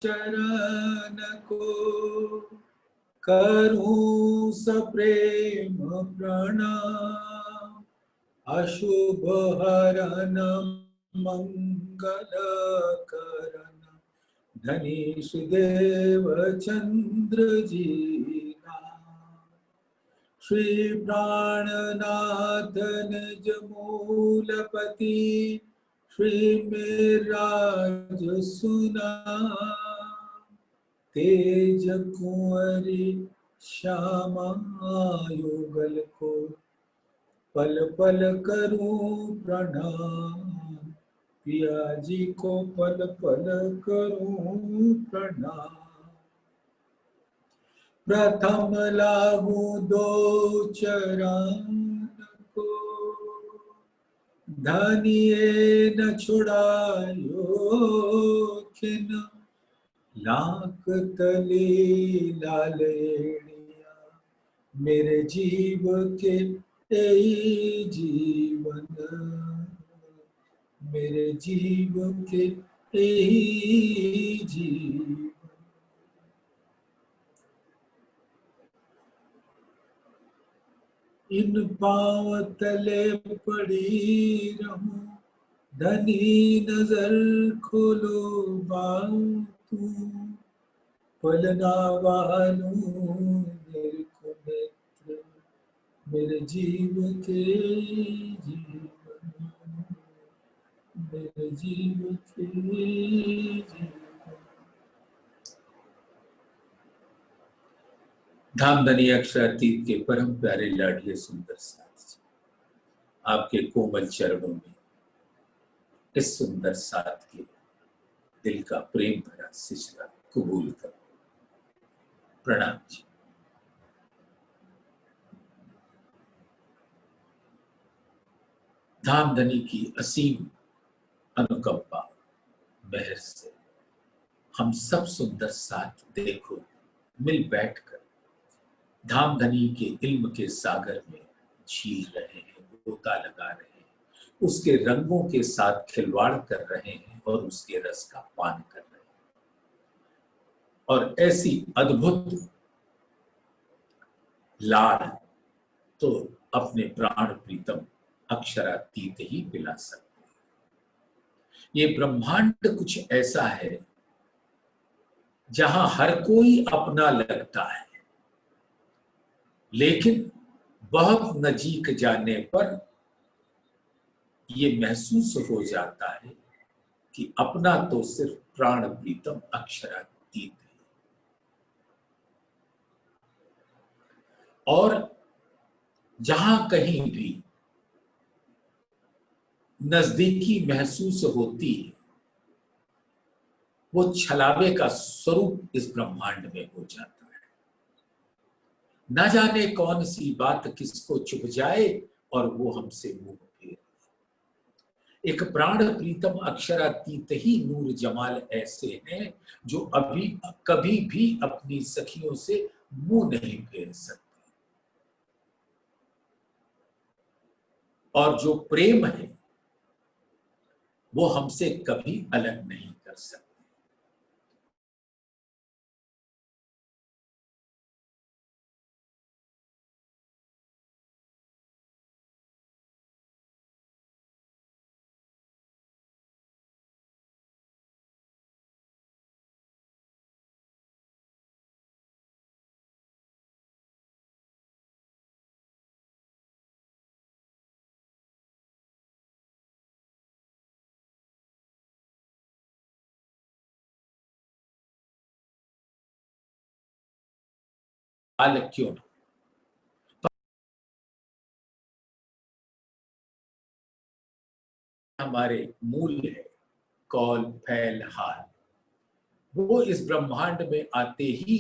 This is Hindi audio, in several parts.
चरण को करूं सप्रेम प्रणाम। अशुभ हरन मंगल करन धनीश देव चंद्र जी नाम। श्री प्राणनाथ निज मूलपति श्री मेराज सुना। तेज कुंवरी श्यामा युगल को पल पल करूं प्रणाम। पिया जी को पल पल करूं प्रणाम। प्रथम लागू दो चरण को धनिये न छुड़ायो खिन। लाख तली लालेड़िया मेरे जीव के तेई जीवन। मेरे जीव के तेई जीवन। इन पांव तले पड़ी रहूं धनी नजर खोलो बातू। पलना वालू मेरे को नेत्र मेरे जीव के जीवन। मेरे जीव के जीवन। धामधनी अक्षरातीत के परम प्यारे लाडले सुंदर साथ जी, आपके कोमल चरणों में इस सुंदर साथ के दिल का प्रेम भरा सिजदा कबूल करो। प्रणाम जी। धामधनी की असीम अनुकंपा मेहर से हम सब सुंदर साथ देखो मिल बैठकर धामधनी के इल्म के सागर में झील रहे हैं, गोता लगा रहे हैं, उसके रंगों के साथ खिलवाड़ कर रहे हैं और उसके रस का पान कर रहे हैं। और ऐसी अद्भुत लाड़ तो अपने प्राण प्रीतम अक्षरातीत ही पिला सकते हैं। ये ब्रह्मांड कुछ ऐसा है जहां हर कोई अपना लगता है, लेकिन बहुत नजीक जाने पर यह महसूस हो जाता है कि अपना तो सिर्फ प्राण प्रीतम अक्षरातीत है। और जहां कहीं भी नजदीकी महसूस होती है, वो छलावे का स्वरूप इस ब्रह्मांड में हो जाता है। न जाने कौन सी बात किसको चुभ जाए और वो हमसे मुंह फेर। एक प्राण प्रीतम अक्षरातीत ही नूर जमाल ऐसे हैं जो अभी कभी भी अपनी सखियों से मुंह नहीं फेर सकते। और जो प्रेम है वो हमसे कभी अलग नहीं कर सकते। अलग क्यों ना, हमारे मूल्य है कौल फैल हाल। वो इस ब्रह्मांड में आते ही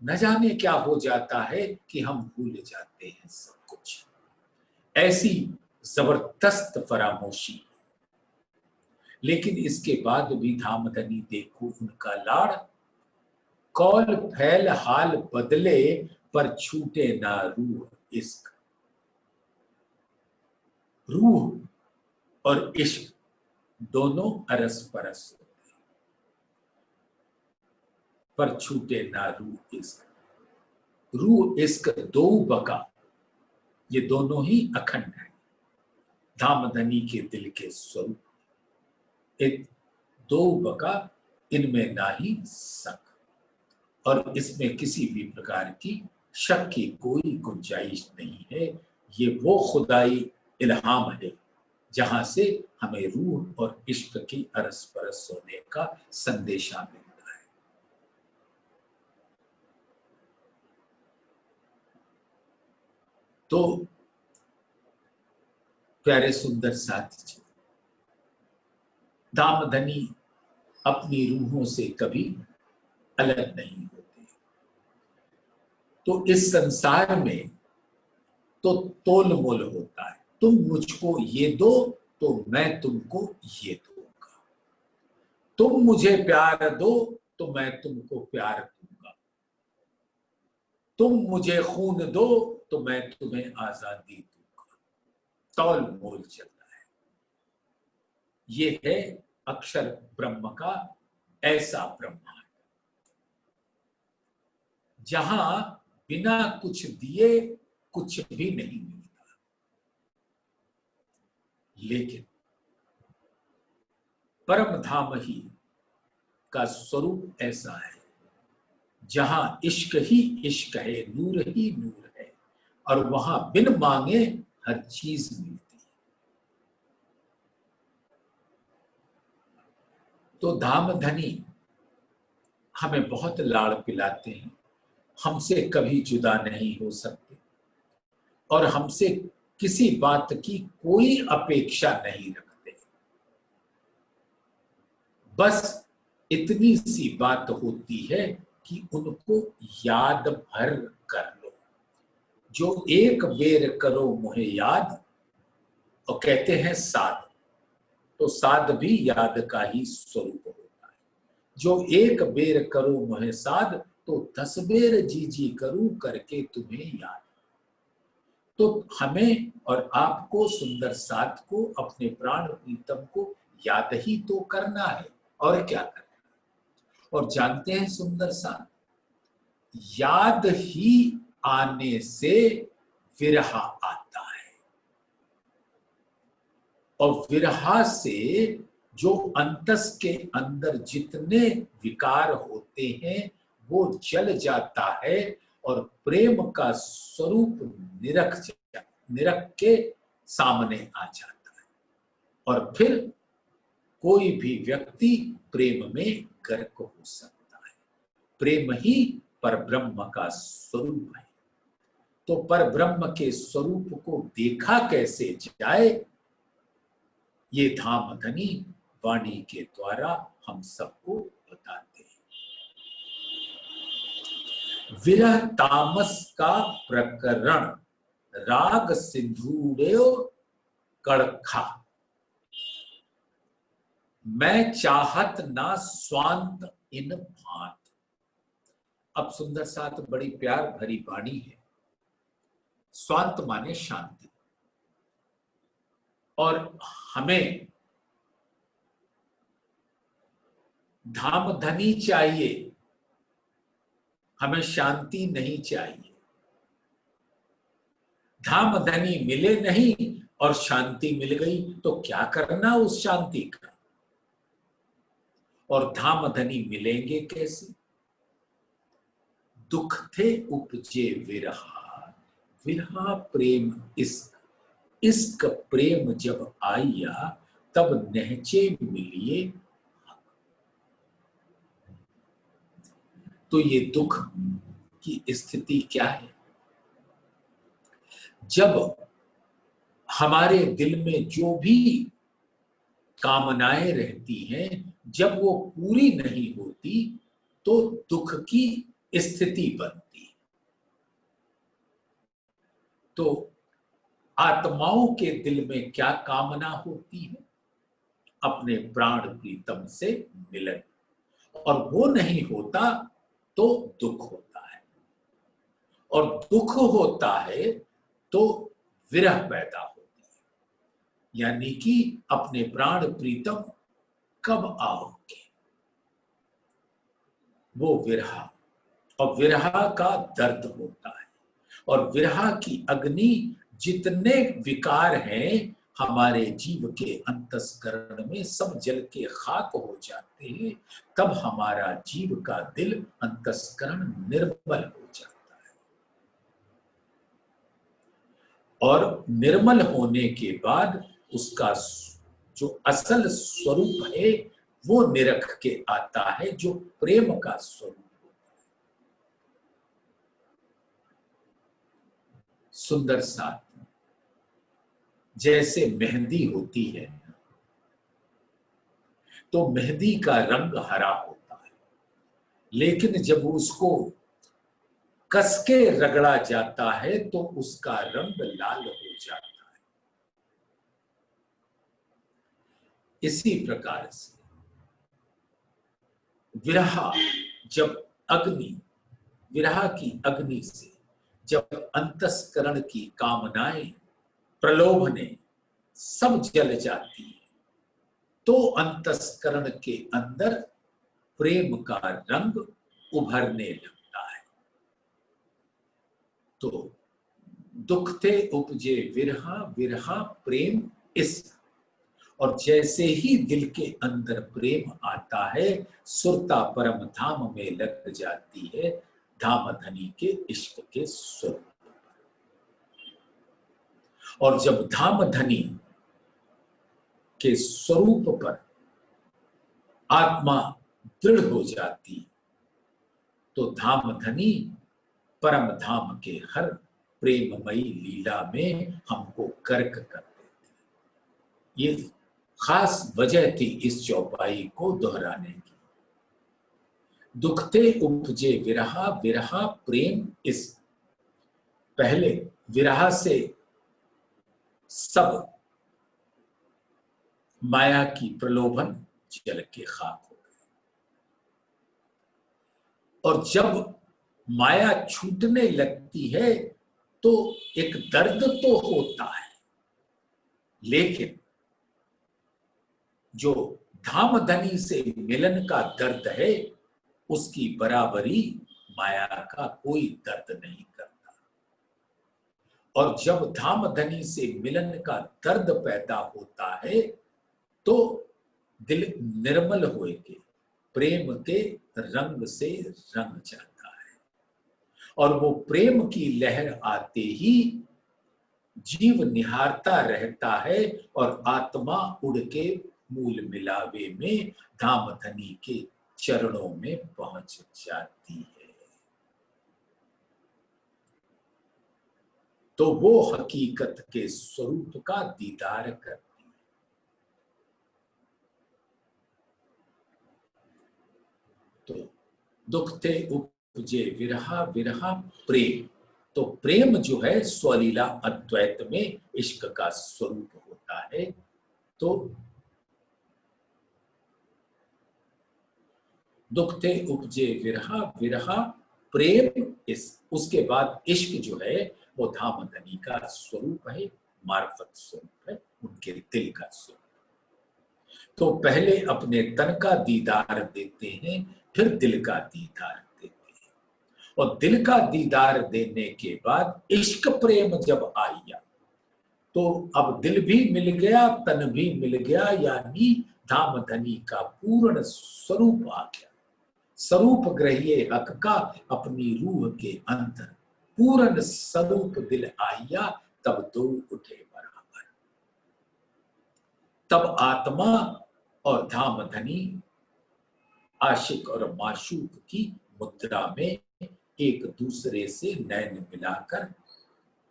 न जाने क्या हो जाता है कि हम भूल जाते हैं सब कुछ। ऐसी जबरदस्त फरामोशी, लेकिन इसके बाद भी धामधनी देखो उनका लाड़। कौल फैल हाल बदले पर छूटे ना रूह इश्क। रूह और इश्क दोनों अरस परस। पर छूटे ना रूह इश्क। रूह इश्क दो बका, ये दोनों ही अखंड है। धामधनी के दिल के स्वरूप, एक दो बका, इनमें ना ही शक, और इसमें किसी भी प्रकार की शक की कोई गुंजाइश नहीं है। ये वो खुदाई इल्हाम है जहां से हमें रूह और इश्क की अरस परस होने का संदेशा मिलता है। तो प्यारे सुंदर साथी जी, धामधनी अपनी रूहों से कभी अलग नहीं होते। तो इस संसार में तो तोल मोल होता है, तुम मुझको ये दो तो मैं तुमको ये दूंगा, तुम मुझे प्यार दो तो मैं तुमको प्यार दूंगा, तुम मुझे खून दो तो मैं तुम्हें आजादी दूंगा। तौल मोल चलता है। ये है अक्षर ब्रह्म का ऐसा ब्रह्मांड जहां बिना कुछ दिए कुछ भी नहीं मिलता। लेकिन परम धाम ही का स्वरूप ऐसा है जहां इश्क ही इश्क है, नूर ही नूर है, और वहां बिन मांगे हर चीज मिलती है। तो धामधनी हमें बहुत लाड़ पिलाते हैं, हमसे कभी जुदा नहीं हो सकते, और हमसे किसी बात की कोई अपेक्षा नहीं रखते। बस इतनी सी बात होती है कि उनको याद भर कर लो। जो एक बेर करो मुहे याद, और कहते हैं साध, तो साध भी याद का ही स्वरूप होता है। जो एक बेर करो मुहे साध, तो 10 बेर जी जी करूं करके तुम्हें याद। तो हमें और आपको, सुंदर साथ को, अपने प्राण प्रीतम को याद ही तो करना है, और क्या करना है। और जानते हैं सुंदर साथ, याद ही आने से विरह आता है, और विरह से जो अंतस के अंदर जितने विकार होते हैं वो जल जाता है, और प्रेम का स्वरूप निरख के सामने आ जाता है, और फिर कोई भी व्यक्ति प्रेम में गर्क हो सकता है। प्रेम ही परब्रह्म का स्वरूप है। तो परब्रह्म के स्वरूप को देखा कैसे जाए, ये धामधनी वाणी के द्वारा हम सबको बताते हैं। विरह तामस का प्रकरण, राग सिंधुड़ो कड़खा, मैं चाहत ना स्वांत इन भांत। अब सुंदर साथ बड़ी प्यार भरी वाणी है। स्वांत माने शांति, और हमें धामधनी चाहिए, हमें शांति नहीं चाहिए। धामधनी मिले नहीं और शांति मिल गई तो क्या करना उस शांति का। और धामधनी मिलेंगे कैसे। दुख थे उपजे विरहा, विरहा प्रेम इश्क, इश्क प्रेम जब आया तब नहचे मिलिए। तो ये दुख की स्थिति क्या है। जब हमारे दिल में जो भी कामनाएं रहती हैं, जब वो पूरी नहीं होती तो दुख की स्थिति बनती। तो आत्माओं के दिल में क्या कामना होती है, अपने प्राण प्रीतम से मिलन, और वो नहीं होता तो दुख होता है, और दुख होता है तो विरह पैदा होती है, यानी कि अपने प्राण प्रीतम कब आओगे। वो विरहा, और विरहा का दर्द होता है। और विरहा की अग्नि जितने विकार हैं हमारे जीव के अंतस्करण में सब जल के खाक हो जाते हैं, तब हमारा जीव का दिल अंतस्करण निर्मल हो जाता है। और निर्मल होने के बाद उसका जो असल स्वरूप है वो निरख के आता है, जो प्रेम का स्वरूप। सुंदर साथ जैसे मेहंदी होती है तो मेहंदी का रंग हरा होता है, लेकिन जब उसको कसके रगड़ा जाता है तो उसका रंग लाल हो जाता है। इसी प्रकार से विरहा जब अग्नि, विरहा की अग्नि से जब अंतस्करण की कामनाएं, प्रलोभने सब जल जाती है तो अंतस्करण के अंदर प्रेम का रंग उभरने लगता है। तो दुखते उपजे विरहा, विरहा प्रेम इस। और जैसे ही दिल के अंदर प्रेम आता है सुरता परम धाम में लग जाती है, धाम धनी के इश्क के स्वरूप। और जब धाम धनी के स्वरूप पर आत्मा दृढ़ हो जाती तो धाम धनी परम धाम के हर प्रेममयी लीला में हमको कर्क कर देती। ये खास वजह थी इस चौपाई को दोहराने की। दुखते उपजे विरहा, विरहा प्रेम इस। पहले विरहा से सब माया की प्रलोभन जल के खाक हो गए, और जब माया छूटने लगती है तो एक दर्द तो होता है, लेकिन जो धामधनी से मिलन का दर्द है उसकी बराबरी माया का कोई दर्द नहीं करता। और जब धामधनी से मिलन का दर्द पैदा होता है तो दिल निर्मल होए के प्रेम के रंग से रंग जाता है, और वो प्रेम की लहर आते ही जीव निहारता रहता है और आत्मा उड़ के मूल मिलावे में धामधनी के चरणों में पहुंच जाती है। तो वो हकीकत के स्वरूप का दीदार करती है। तो दुखते उपजे विरहा, विरहा प्रेम। तो प्रेम जो है स्वलीला अद्वैत में इश्क का स्वरूप होता है। तो दुखते उपजे विरहा, विरहा प्रेम इस। उसके बाद इश्क जो है वो धामधनी का स्वरूप है, मार्फत स्वरूप है, उनके दिल का स्वरूप। तो पहले अपने तन का दीदार देते हैं, फिर दिल का दीदार देते हैं, और दिल का दीदार देने के बाद इश्क प्रेम जब आया तो अब दिल भी मिल गया, तन भी मिल गया, यानी धामधनी का पूर्ण स्वरूप आ गया। स्वरूप ग्रहिए हक का अपनी रूह के अंदर, पूर्ण स्वरूप दिल आया, तब दो उठे बराबर। तब आत्मा और धामधनी आशिक और माशूक की मुद्रा में एक दूसरे से नैन मिलाकर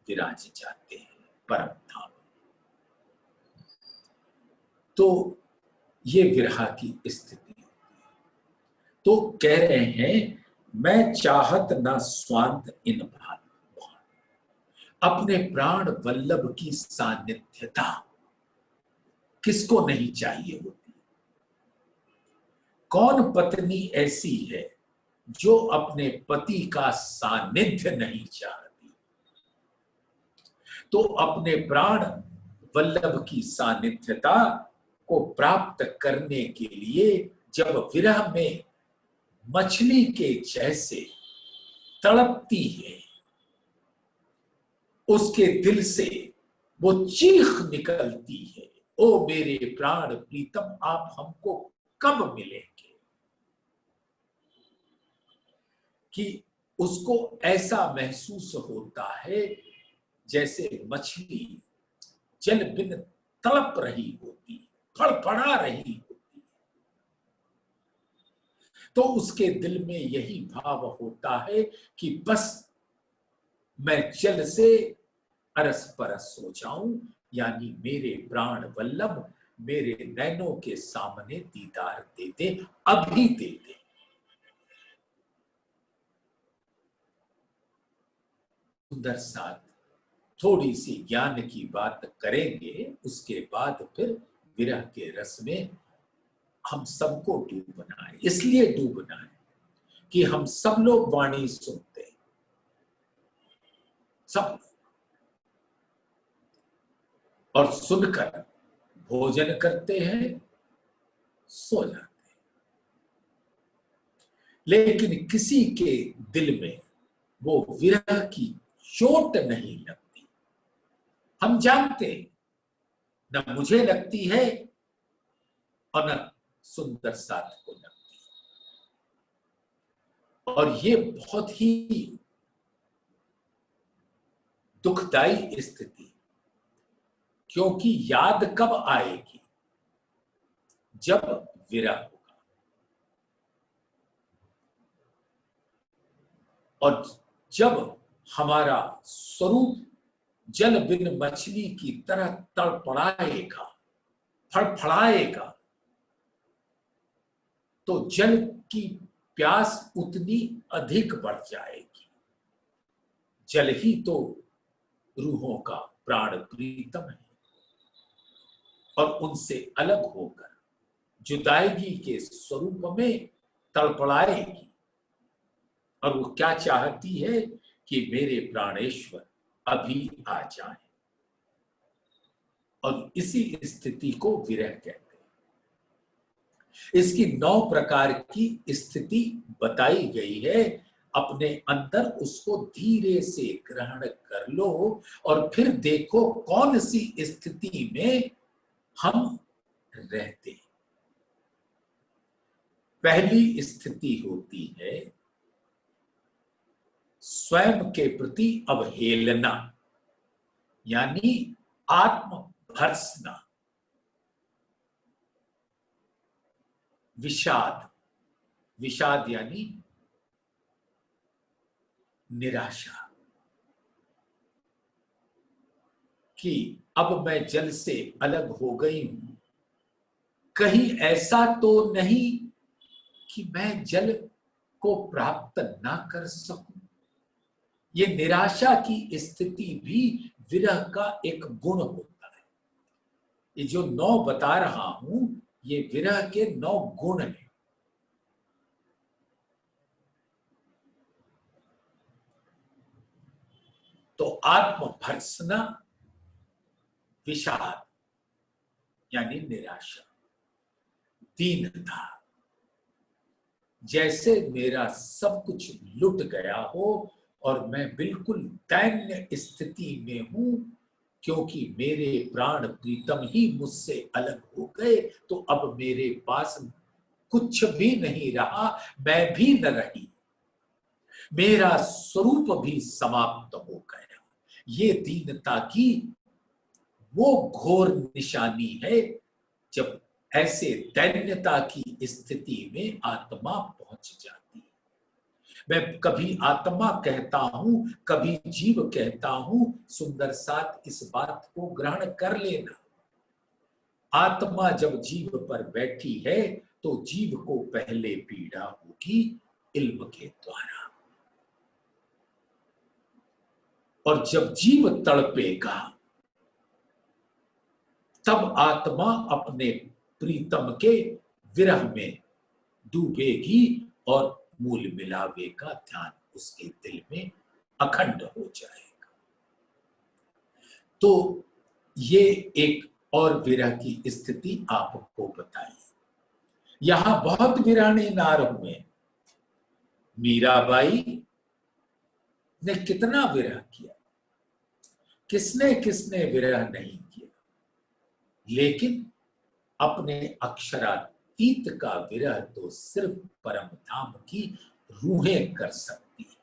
विराज जाते हैं परम धाम। तो ये विरहा की स्थिति। तो कह रहे हैं मैं चाहत ना स्वांत इन भान, अपने प्राण वल्लभ की सानिध्यता किसको नहीं चाहिए होती। कौन पत्नी ऐसी है जो अपने पति का सानिध्य नहीं चाहती। तो अपने प्राण वल्लभ की सानिध्यता को प्राप्त करने के लिए जब विरह में मछली के जैसे तड़पती है, उसके दिल से वो चीख निकलती है, ओ मेरे प्राण प्रीतम आप हमको कब मिलेंगे। कि उसको ऐसा महसूस होता है जैसे मछली जल बिन तड़प रही होती, फड़फड़ा रही होती। तो उसके दिल में यही भाव होता है कि बस मैं जल से अरस परस हो जाऊं, यानी मेरे प्राण वल्लभ मेरे नैनों के सामने दीदार दे दे, अभी दे दे। सुंदर साथ थोड़ी सी ज्ञान की बात करेंगे, उसके बाद फिर विरह के रस में हम सबको डूबना है। इसलिए डूबना है कि हम सब लोग वाणी सुनते हैं, सब, और सुनकर भोजन करते हैं, सो जाते हैं, लेकिन किसी के दिल में वो विरह की चोट नहीं लगती। हम जानते हैं, न मुझे लगती है और न सुंदर साथ को लगती है। और ये बहुत ही दुखदाई स्थिति, क्योंकि याद कब आएगी, जब विरह होगा। और जब हमारा स्वरूप जल बिन मछली की तरह तड़पड़ाएगा, फड़फड़ाएगा, तो जल की प्यास उतनी अधिक बढ़ जाएगी। जल ही तो रूहों का प्राण प्रीतम है, और उनसे अलग होकर जुदाईगी के स्वरूप में तड़पड़ाएगी। और वो क्या चाहती है कि मेरे प्राणेश्वर अभी आ जाए। और इसी स्थिति को विरह कहते हैं। इसकी 9 प्रकार की स्थिति बताई गई है। अपने अंदर उसको धीरे से ग्रहण कर लो और फिर देखो कौन सी स्थिति में हम रहते। पहली स्थिति होती है स्वयं के प्रति अवहेलना, यानी आत्मभर्त्सना, विषाद, विषाद यानी निराशा, कि अब मैं जल से अलग हो गई हूं, कहीं ऐसा तो नहीं कि मैं जल को प्राप्त ना कर सकूं। ये निराशा की स्थिति भी विरह का एक गुण होता है। ये जो 9 बता रहा हूं, ये विरह के 9 गुण हैं। तो आत्मभर्त्सना, विषाद यानी निराशा, दीनता, जैसे मेरा सब कुछ लुट गया हो और मैं बिल्कुल दैन्य स्थिति में हूं, क्योंकि मेरे प्राण प्रीतम ही मुझसे अलग हो गए, तो अब मेरे पास कुछ भी नहीं रहा, मैं भी न रही, मेरा स्वरूप भी समाप्त हो गया। ये दीनता की वो घोर निशानी है, जब ऐसे दैन्यता की स्थिति में आत्मा पहुंच जाती है। मैं कभी आत्मा कहता हूं, कभी जीव कहता हूं। सुंदर साथ इस बात को ग्रहण कर लेना। आत्मा जब जीव पर बैठी है तो जीव को पहले पीड़ा होगी इल्म के द्वारा, और जब जीव तड़पेगा तब आत्मा अपने प्रीतम के विरह में डूबेगी और मूल मिलावे का ध्यान उसके दिल में अखंड हो जाएगा। तो ये एक और विरह की स्थिति आपको बताई। यहां बहुत वीराने नार हुए, मीराबाई ने कितना विरह किया, किसने किसने विरह नहीं किया, लेकिन अपने अक्षरातीत का विरह तो सिर्फ परम धाम की रूहें कर सकती हैं।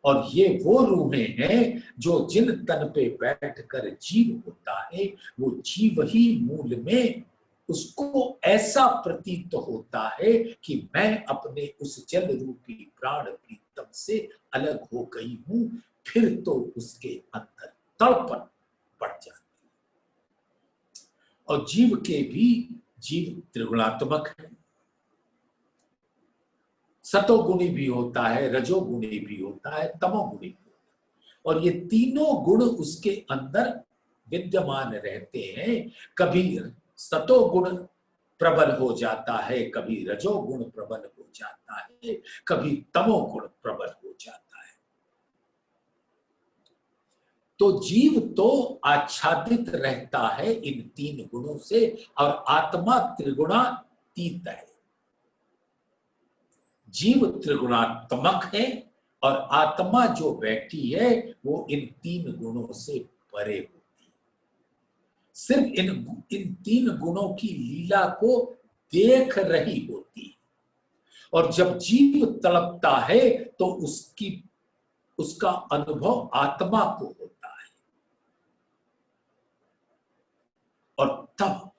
और ये वो रूहें हैं जो जिन तन पे बैठकर जीव होता है, वो जीव ही मूल में उसको ऐसा प्रतीत होता है कि मैं अपने उस जल रूपी प्राण प्रीतम से अलग हो गई हूं। फिर तो उसके अंदर तड़पन बढ़ जाती है। और जीव के भी, जीव त्रिगुणात्मक है, सतोगुणी भी होता है, रजोगुणी भी होता है, तमोगुणी भी होता है। और ये तीनों गुण उसके अंदर विद्यमान रहते हैं। कभी सतोगुण प्रबल हो जाता है, कभी रजोगुण प्रबल हो जाता है, कभी तमोगुण प्रबल हो जाता है। तो जीव तो आच्छादित रहता है इन तीन गुणों से, और आत्मा त्रिगुणातीत है। जीव त्रिगुणात्मक है और आत्मा जो बैठी है वो इन तीन गुणों से परे होती है। सिर्फ इन तीन गुणों की लीला को देख रही होती है। और जब जीव तड़पता है तो उसका अनुभव आत्मा को होता है। और तब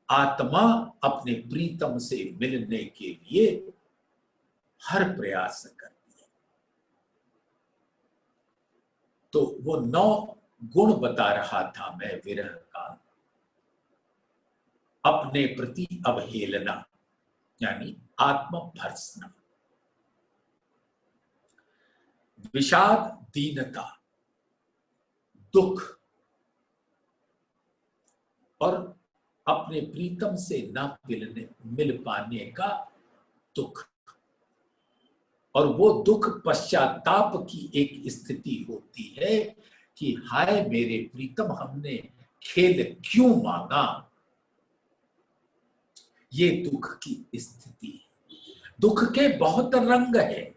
आत्मा अपने प्रीतम से मिलने के लिए हर प्रयास करती है। तो वो 9 गुण बता रहा था मैं विरह का। अपने प्रति अवहेलना यानी आत्मभर्त्सना, विषाद, दीनता, दुख, और अपने प्रीतम से न मिल पाने का दुख। और वो दुख पश्चाताप की एक स्थिति होती है कि हाय मेरे प्रीतम, हमने खेल क्यों मांगा। ये दुख की स्थिति है। दुख के बहुत रंग है।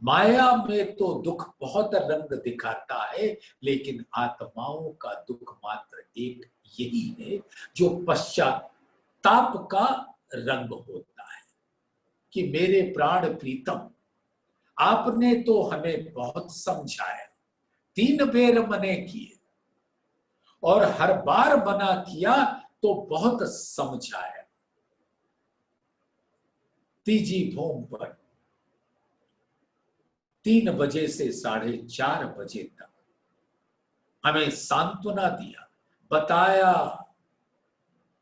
माया में तो दुख बहुत रंग दिखाता है, लेकिन आत्माओं का दुख मात्र एक यही है जो पश्चाताप का रंग होता है कि मेरे प्राण प्रीतम, आपने तो हमें बहुत समझाया, 3 बेर मने किए, और हर बार मना किया तो बहुत समझाया। तीजी भूम पर 3 बजे से 4:30 बजे तक हमें सांत्वना दिया, बताया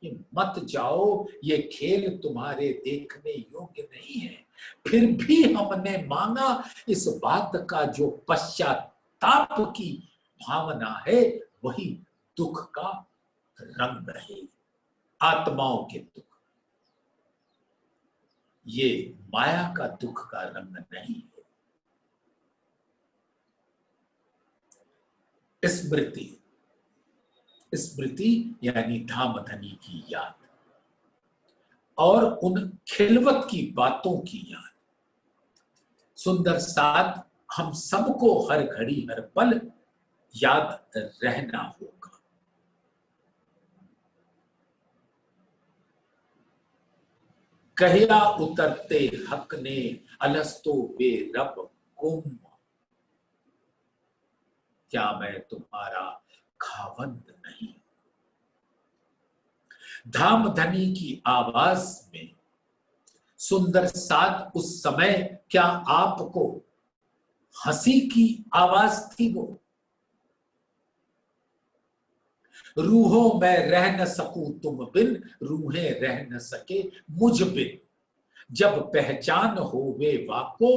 कि मत जाओ, ये खेल तुम्हारे देखने योग्य नहीं है। फिर भी हमने मांगा, इस बात का जो पश्चाताप की भावना है वही दुख का रंग है, आत्माओं के दुख। ये माया का दुख का रंग नहीं है। स्मृति, स्मृति यानी धाम धनी की याद और उन खिलवत की बातों की याद। सुंदर साथ हम सबको हर घड़ी हर पल याद रहना होगा। कहिया उतरते हक ने अलस्तो बे रब गुम, क्या मैं तुम्हारा खावंद नहीं। धाम धनी की आवाज में सुंदर साथ उस समय क्या आपको हंसी की आवाज थी? वो रूहों में रह न सकूं तुम बिन, रूहें रह न सके मुझ बिन, जब पहचान होवे वाको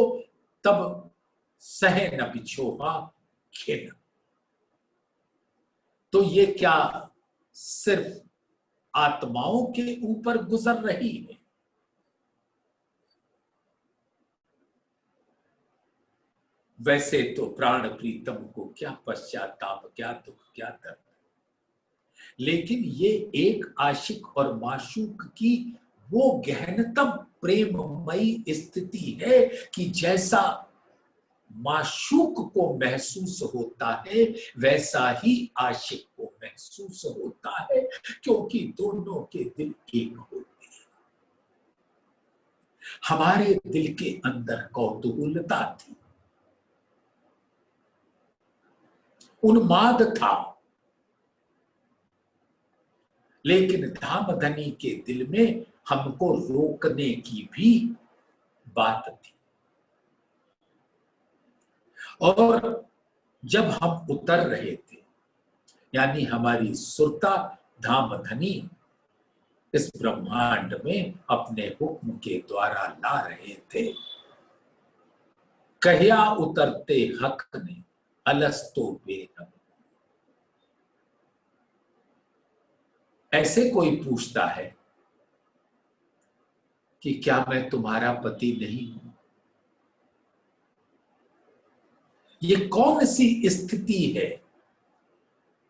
तब सहे न बिछोहा खिन। तो ये क्या सिर्फ आत्माओं के ऊपर गुजर रही है? वैसे तो प्राण प्रीतम को क्या पश्चाताप, क्या दुख, क्या दर्द, लेकिन ये एक आशिक और माशूक की वो गहनतम प्रेममयी स्थिति है कि जैसा माशूक को महसूस होता है वैसा ही आशिक को महसूस होता है, क्योंकि दोनों के दिल एक होते हैं। हमारे दिल के अंदर कौतूहलता थी, उन्माद था, लेकिन धामधनी के दिल में हमको रोकने की भी बात थी। और जब हम उतर रहे थे, यानी हमारी सुरता धामधनी इस ब्रह्मांड में अपने हुक्म के द्वारा ला रहे थे, कहिया उतरते हक ने अलस्तो बेरब। ऐसे कोई पूछता है कि क्या मैं तुम्हारा पति नहीं हूं? ये कौन सी स्थिति है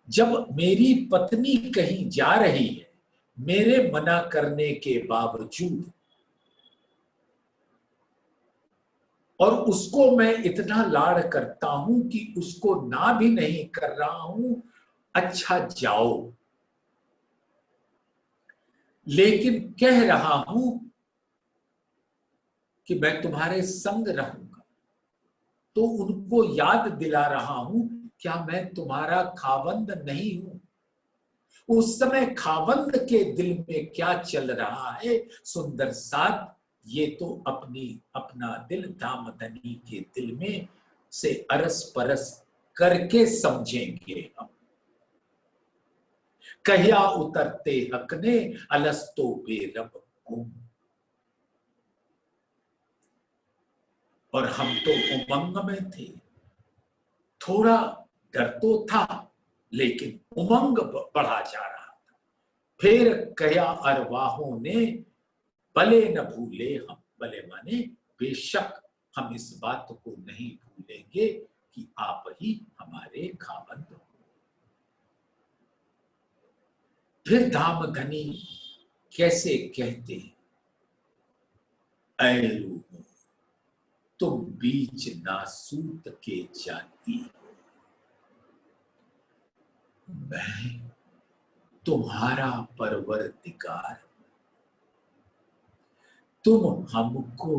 जब मेरी पत्नी कहीं जा रही है मेरे मना करने के बावजूद, और उसको मैं इतना लाड़ करता हूं कि उसको ना भी नहीं कर रहा हूं, अच्छा जाओ, लेकिन कह रहा हूं कि मैं तुम्हारे संग रहूंगा, तो उनको याद दिला रहा हूं क्या मैं तुम्हारा खावंद नहीं हूं? उस समय खावंद के दिल में क्या चल रहा है सुंदर साथ, ये तो अपना दिल धामधनी के दिल में से अरस परस करके समझेंगे हम। कहिया उतरते हक ने अलस्तो बेरब गुम। और हम तो उमंग में थे, थोड़ा डर तो था लेकिन उमंग बढ़ा जा रहा था। फिर कया अरवाहों ने भले न भूले हम, भले माने बेशक हम इस बात को नहीं भूलेंगे कि आप ही हमारे खावंद हो। फिर धामधनी कैसे कहते हैं, ऐ रूह तुम बीच नासूत के जाती हो, मैं तुम्हारा परवरदिगार, तुम हमको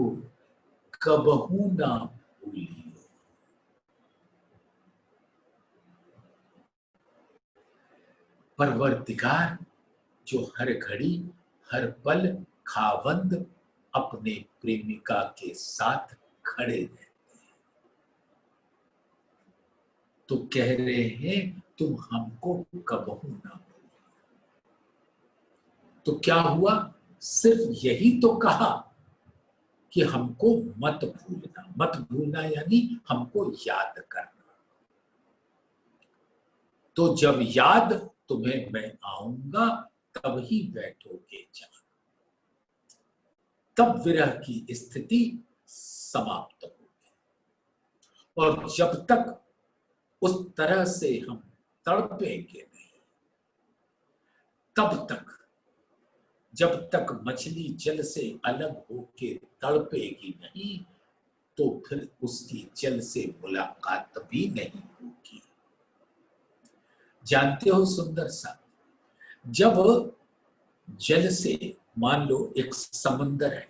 कबहू ना भूलियो। परवरदिगार जो हर घड़ी हर पल खावंद अपने प्रेमिका के साथ खड़े रहते हैं, तो कह रहे हैं तुम हमको कबहू ना भूलियो। तो क्या हुआ? सिर्फ यही तो कहा कि हमको मत भूलना, मत भूलना यानी हमको याद करना। तो जब याद तुम्हें मैं आऊंगा तब ही बैठोगे जान, तब विरह की स्थिति समाप्त होगी। और जब तक उस तरह से हम तड़पेंगे नहीं, तब तक, जब तक मछली जल से अलग होके तड़पेगी नहीं, तो फिर उसकी जल से मुलाकात भी नहीं होगी। जानते हो सुंदर सा, जब जल से, मान लो एक समंदर है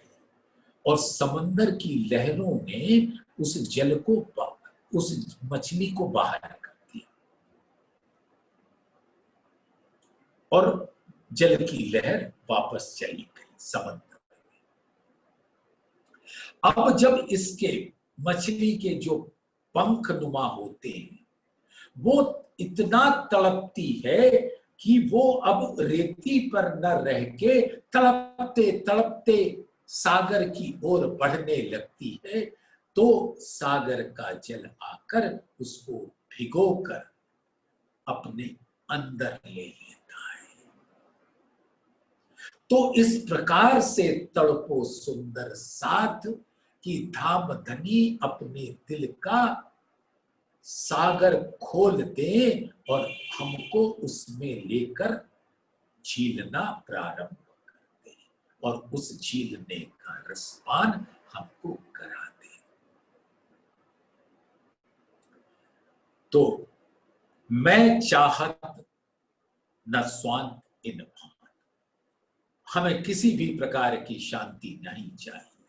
और समंदर की लहरों ने उस जल को, उस मछली को बाहर कर दिया और जल की लहर वापस चली गई समंदर में। अब जब इसके मछली के जो पंख नुमा होते हैं वो इतना तड़पती है कि वो अब रेती पर न रह के तड़पते तड़पते सागर की ओर बढ़ने लगती है, तो सागर का जल आकर उसको भिगोकर अपने अंदर ले लेता है। तो इस प्रकार से तड़पो सुंदर साथ कि धामधनी अपने दिल का सागर खोल दे और हमको उसमें लेकर झीलना प्रारंभ कर दे। और उस झीलने का रसपान हमको करा दे। तो मैं चाहत न स्वांत इन भान, हमें किसी भी प्रकार की शांति नहीं चाहिए,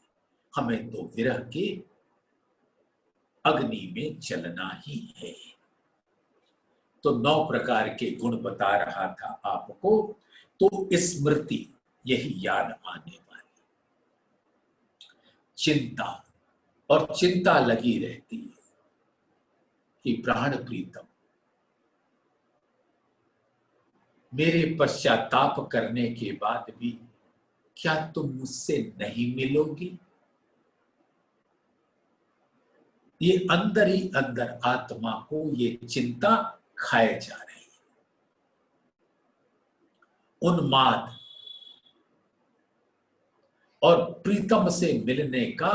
हमें तो विरह के अग्नि में जलना ही है। तो 9 प्रकार के गुण बता रहा था आपको, तो स्मृति यही याद आने वाली। चिंता, और चिंता लगी रहती है कि प्राण प्रीतम मेरे पश्चाताप करने के बाद भी क्या तुम मुझसे नहीं मिलोगी? ये अंदर ही अंदर आत्मा को ये चिंता खाए जा रही है। उन्माद और प्रीतम से मिलने का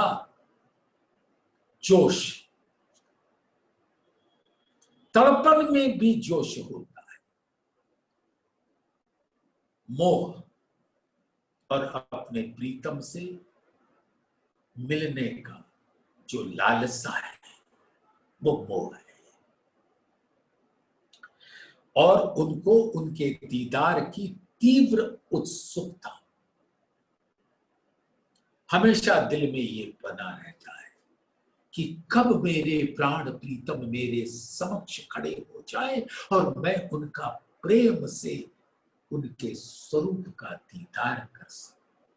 जोश, तड़पन में भी जोश होता है, मोह और अपने प्रीतम से मिलने का जो लालसा है वो मोह है। और उनको उनके दीदार की तीव्र उत्सुकता हमेशा दिल में ये बना रहता है कि कब मेरे प्राण प्रीतम मेरे समक्ष खड़े हो जाए और मैं उनका प्रेम से उनके स्वरूप का दीदार कर सकूं,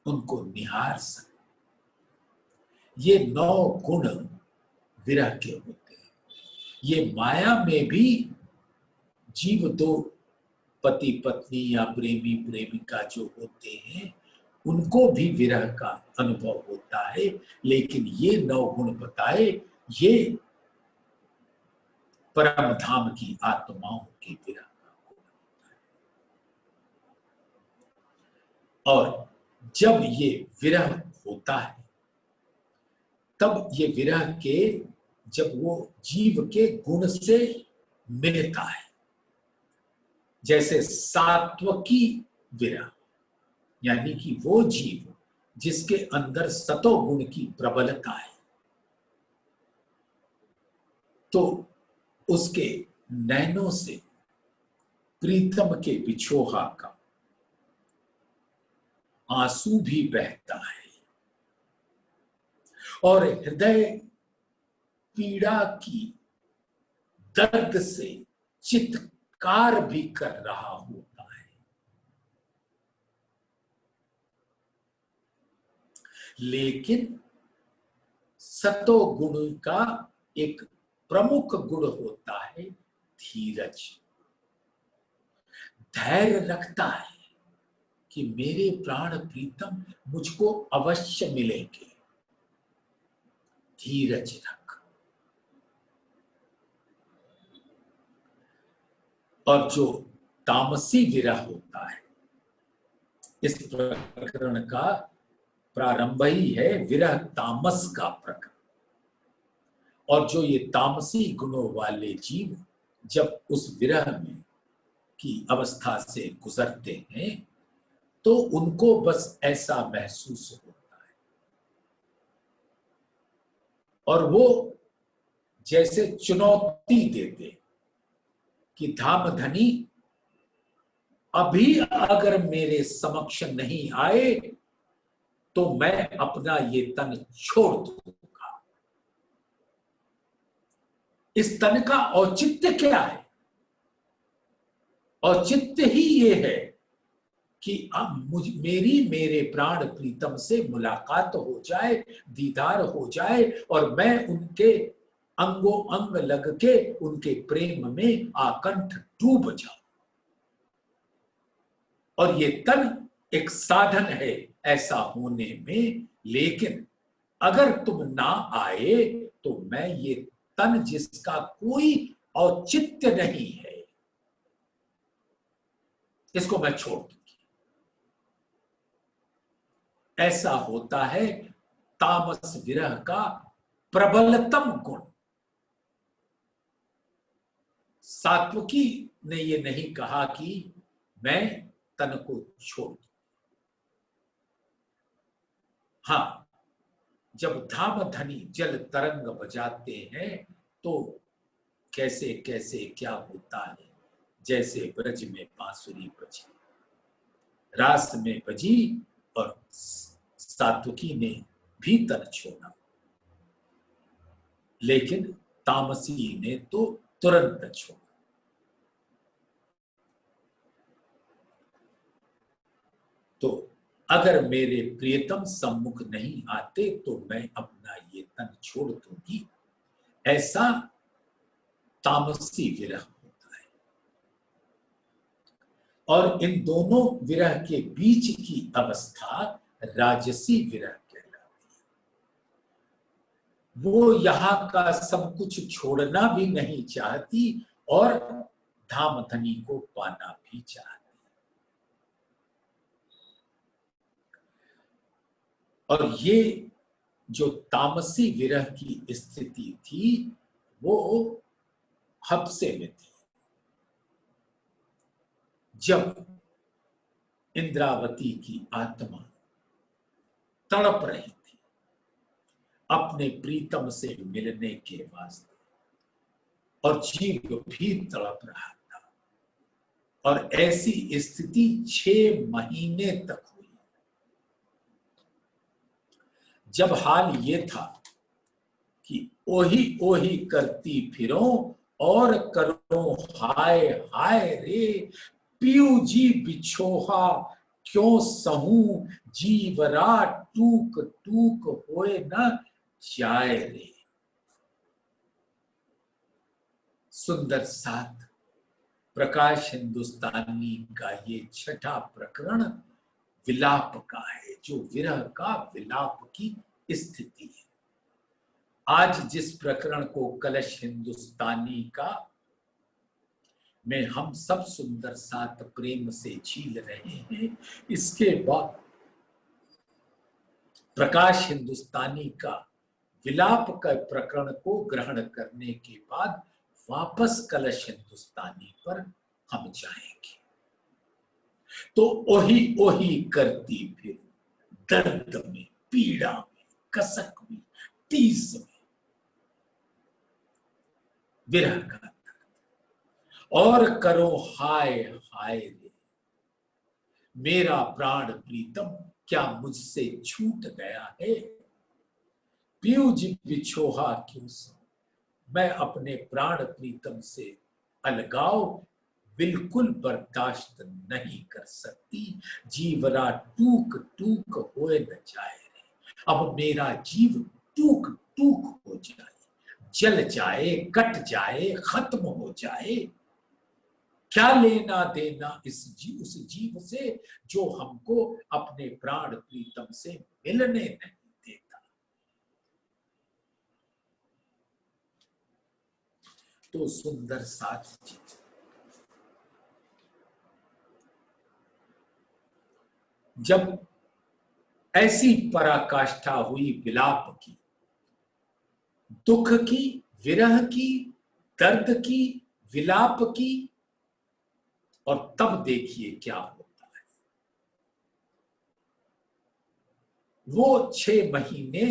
उनको निहार सकूं। ये 9 गुण विरह के होते हैं। ये माया में भी जीव दो पति पत्नी या प्रेमी प्रेमिका जो होते हैं उनको भी विरह का अनुभव होता है, लेकिन ये 9 गुण बताए ये परम धाम की आत्माओं के विरह का गुण होता है। और जब ये विरह होता है तब ये विरह के, जब वो जीव के गुण से मिलता है, जैसे सात्वकी विरह, यानी कि वो जीव जिसके अंदर सतो गुण की प्रबलता है, तो उसके नैनों से प्रीतम के बिछोहा का आंसू भी बहता है और हृदय पीड़ा की दर्द से चित्कार भी कर रहा होता है। लेकिन सतो गुण का एक प्रमुख गुण होता है धीरज। धैर्य रखता है कि मेरे प्राण प्रीतम मुझको अवश्य मिलेंगे, धीरज रख। और जो तामसी विरह होता है, इस प्रकरण का प्रारंभ ही है विरह तामस का प्रकरण। और जो ये तामसी गुणों वाले जीव जब उस विरह में की अवस्था से गुजरते हैं तो उनको बस ऐसा महसूस होता है, और वो जैसे चुनौती देते कि धामधनी अभी अगर मेरे समक्ष नहीं आए तो मैं अपना ये तन छोड़ दूंगा। इस तन का औचित्य क्या है? औचित्य ही ये है कि अब मेरे प्राण प्रीतम से मुलाकात हो जाए, दीदार हो जाए और मैं उनके अंगों अंग लग के उनके प्रेम में आकंठ डूब जाऊं। और ये तन एक साधन है ऐसा होने में, लेकिन अगर तुम ना आए तो मैं ये तन जिसका कोई औचित्य नहीं है, इसको मैं छोड़ दूंगी। ऐसा होता है तामस विरह का प्रबलतम गुण। सात्विकी ने ये नहीं कहा कि मैं तन को छोड़ दूं। हाँ, जब धाम धनी जल तरंग बजाते हैं तो कैसे कैसे क्या होता है, जैसे ब्रज में बांसुरी बजी, रास में बजी और सात्विकी ने भी तन छोड़ा, लेकिन तामसी ने तो तुरंत छोड़ा। तो अगर मेरे प्रियतम सम्मुख नहीं आते तो मैं अपना ये तन छोड़ दूंगी, ऐसा तामसी विरह होता है। और इन दोनों विरह के बीच की अवस्था राजसी विरह कहलाती है। वो यहां का सब कुछ छोड़ना भी नहीं चाहती और धामधनी को पाना भी चाहती। और ये जो तामसी विरह की स्थिति थी वो हफ्से में थी, जब इंद्रावती की आत्मा तड़प रही थी अपने प्रीतम से मिलने के वास्ते, और जीव भी तड़प रहा था। और ऐसी स्थिति 6 महीने तक हुई। जब हाल ये था कि ओही ओही करती फिरो और करो हाय हाय रे, पियू जी बिछोहा क्यों सहूं, जीवरा टूक टूक होए न जाए रे। सुंदर साथ प्रकाश हिंदुस्तानी का ये छठा प्रकरण विलाप का है, जो विरह का विलाप की स्थिति है। आज जिस प्रकरण को कलश हिंदुस्तानी का में हम सब सुंदर साथ प्रेम से झील रहे हैं, इसके बाद प्रकाश हिंदुस्तानी का विलाप का प्रकरण को ग्रहण करने के बाद वापस कलश हिंदुस्तानी पर हम जाएंगे। तो ओही ओही करती फिर दर्द में, पीड़ा में, कसक में, टीस में विरह का दर्द, और करो हाय हाय रे, मेरा प्राण प्रीतम क्या मुझसे छूट गया है। पियू जी बिछोहा क्यों सो, मैं अपने प्राण प्रीतम से अलगाव बिल्कुल बर्दाश्त नहीं कर सकती। जीवरा टूक टूक होए न जाए रे, अब मेरा जीव टूक टूक हो जाए, जल जाए, कट जाए, खत्म हो जाए। क्या लेना देना उस जीव से जो हमको अपने प्राण प्रीतम से मिलने नहीं देता। तो सुंदर साथ जी, जब ऐसी पराकाष्ठा हुई विलाप की, दुख की, विरह की, दर्द की, विलाप की, और तब देखिए क्या होता है। वो 6 महीने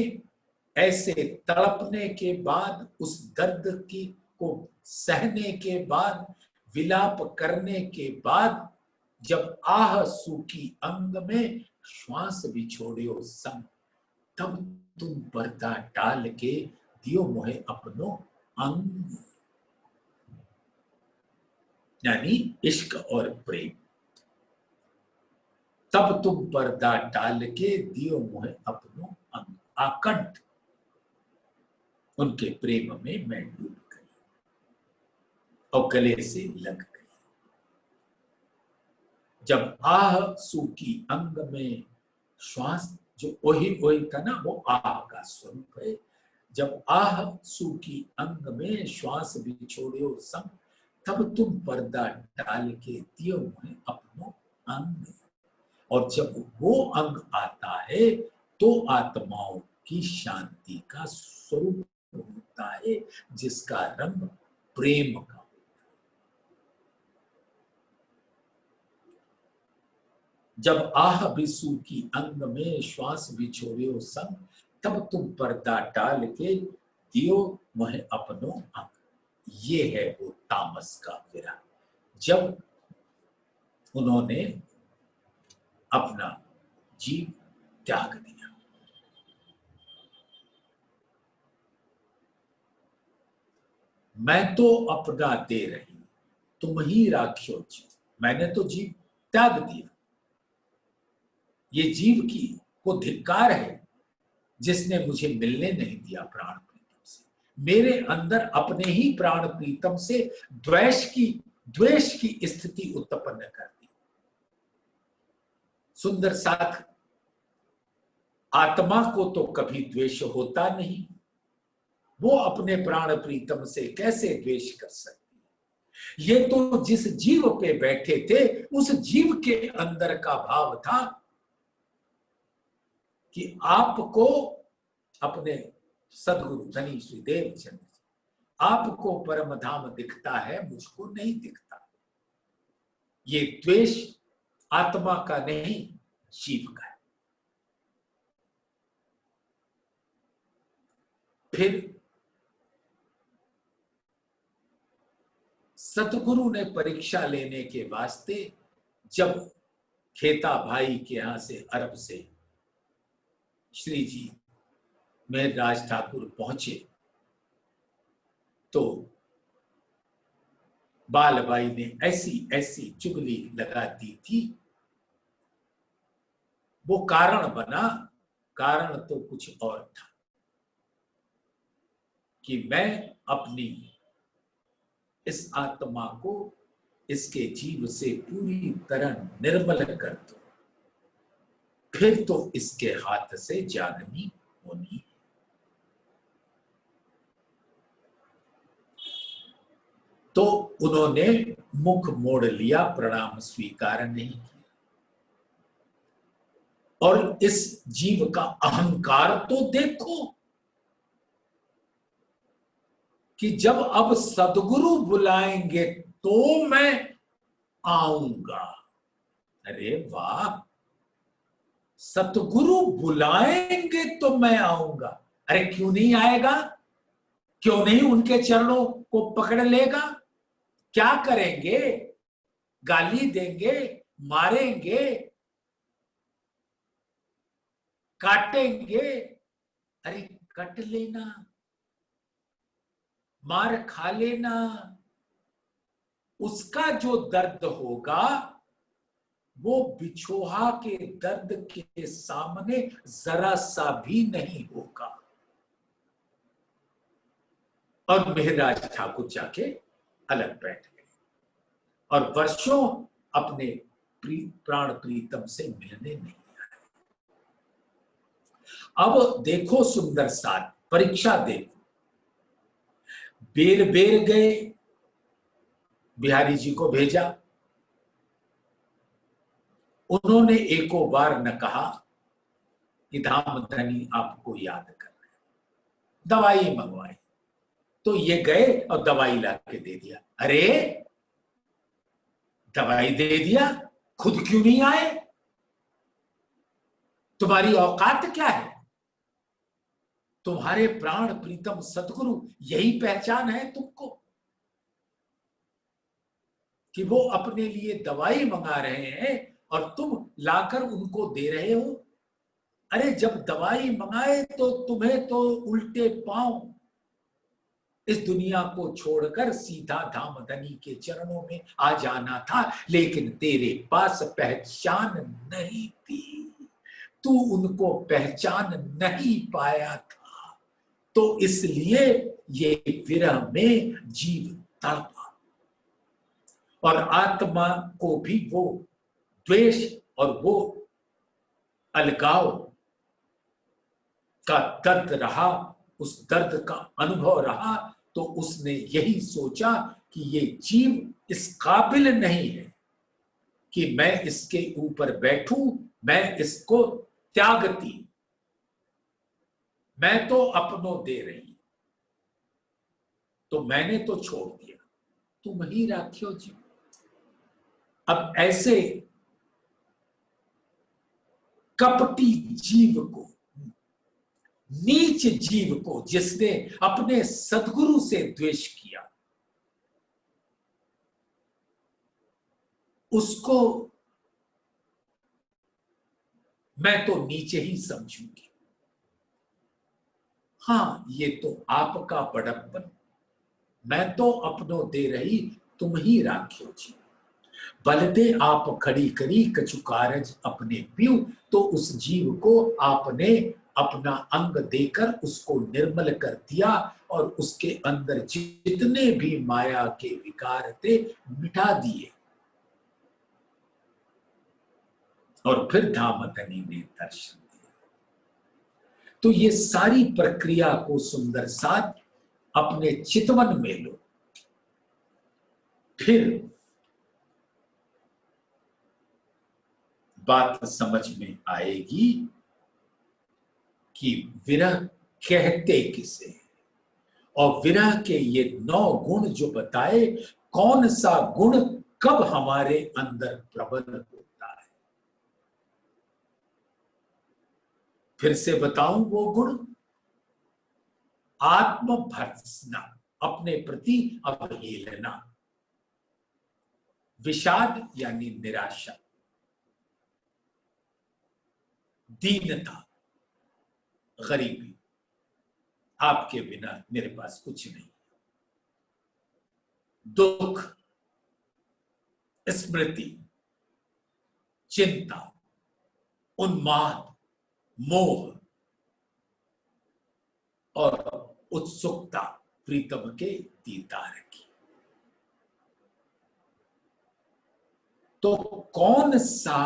ऐसे तड़पने के बाद, उस दर्द की को सहने के बाद, विलाप करने के बाद, जब आह सूखी अंग में श्वास भी छोड़ियो संग, तब तुम पर्दा डाल के दियो मोहे अपनो अंग। यानी इश्क और प्रेम। तब तुम पर्दा डाल के दियो मोहे अपनो अंग, आकंठ उनके प्रेम में मैं डूब गई और गले से लग गई। जब आह सूखी अंग में श्वास, जो ओही ओही था ना, वो आह का स्वरूप है। जब आह सूखी अंग में श्वास भी छोड़ियो संग, तब तुम पर्दा डाल के दियो मुझे अपनो अंग। और जब वो अंग आता है तो आत्माओं की शांति का स्वरूप होता है, जिसका रंग प्रेम का। जब आह बिसु की अंग में श्वास बिछोड़ियो संग, तब तुम पर्दा टाल के दियो मोहे अपनो अंग। ये है वो तामस का विरह, जब उन्होंने अपना जीव त्याग दिया। मैं तो अपना दे रही, तुम ही राखियो जीव। मैंने तो जीव त्याग दिया। ये जीव की को धिक्कार है जिसने मुझे मिलने नहीं दिया प्राण प्रीतम से। मेरे अंदर अपने ही प्राण प्रीतम से द्वेष की स्थिति उत्पन्न कर दी। सुंदर साथ, आत्मा को तो कभी द्वेष होता नहीं, वो अपने प्राण प्रीतम से कैसे द्वेष कर सकती है। ये तो जिस जीव पे बैठे थे उस जीव के अंदर का भाव था कि आपको अपने सदगुरु धनी श्री देवचंद, आपको परम धाम दिखता है, मुझको नहीं दिखता। ये द्वेष आत्मा का नहीं, जीव का है। फिर सतगुरु ने परीक्षा लेने के वास्ते जब खेता भाई के यहां से अरब से श्री जी मेहरराज ठाकुर पहुंचे, तो बालबाई ने ऐसी ऐसी चुगली लगा दी थी। वो कारण बना, कारण तो कुछ और था कि मैं अपनी इस आत्मा को इसके जीव से पूरी तरह निर्मल कर दूं, फिर तो इसके हाथ से जागनी होनी। तो उन्होंने मुख मोड़ लिया, प्रणाम स्वीकार नहीं किया। और इस जीव का अहंकार तो देखो कि जब अब सदगुरु बुलाएंगे तो मैं आऊंगा। अरे वाह, सतगुरु बुलाएंगे तो मैं आऊंगा। अरे क्यों नहीं आएगा? क्यों नहीं उनके चरणों को पकड़ लेगा? क्या करेंगे? गाली देंगे, मारेंगे, काटेंगे? अरे कट लेना, मार खा लेना। उसका जो दर्द होगा वो बिछोहा के दर्द के सामने जरा सा भी नहीं होगा। और मेहरराज ठाकुर जाके अलग बैठ गए और वर्षों अपने प्राण प्रीतम से मिलने नहीं आए। अब देखो सुंदर साथ, परीक्षा देखो। बेर बेर गए, बिहारी जी को भेजा। उन्होंने एको बार न कहा कि धाम धनी आपको याद कर रहे हैं। दवाई मंगवाई तो ये गए और दवाई ला के दे दिया। अरे दवाई दे दिया, खुद क्यों नहीं आए? तुम्हारी औकात क्या है? तुम्हारे प्राण प्रीतम सतगुरु यही पहचान है तुमको कि वो अपने लिए दवाई मंगा रहे हैं और तुम लाकर उनको दे रहे हो? अरे जब दवाई मंगाए तो तुम्हें तो उल्टे पांव इस दुनिया को छोड़कर सीधा धाम धनी के चरणों में आ जाना था, लेकिन तेरे पास पहचान नहीं थी। तू उनको पहचान नहीं पाया था, तो इसलिए ये विरह में जीव तड़पा। और आत्मा को भी वो द्वेष और वो अलगाव का दर्द रहा, उस दर्द का अनुभव रहा। तो उसने यही सोचा कि ये जीव इस काबिल नहीं है कि मैं इसके ऊपर बैठूं, मैं इसको त्यागती, मैं तो अपनों दे रही, तो मैंने तो छोड़ दिया, तुम ही राखियो जी। अब ऐसे कपटी जीव को, नीच जीव को, जिसने अपने सद्गुरु से द्वेष किया, उसको मैं तो नीचे ही समझूंगी। हाँ, ये तो आपका बड़प्पन, मैं तो अपनों दे रही तुम ही राख्यो जी। बलदे आप खड़ी करी कछु कारज अपने पीऊ, तो उस जीव को आपने अपना अंग देकर उसको निर्मल कर दिया और उसके अंदर जितने भी माया के विकार थे मिटा दिए। और फिर धामधनी ने दर्शन दिया। तो ये सारी प्रक्रिया को सुंदर साथ अपने चितवन में लो, फिर बात समझ में आएगी कि विरह कहते किसे, और विरह के ये 9 गुण जो बताए, कौन सा गुण कब हमारे अंदर प्रबल होता है। फिर से बताऊं वो गुण, आत्मभर्त्सना, अपने प्रति अवहेलना, विषाद यानी निराशा, दीनता, गरीबी, आपके बिना मेरे पास कुछ नहीं, दुख, स्मृति, चिंता, उन्माद, मोह और उत्सुकता प्रीतम के दीदार की। तो कौन सा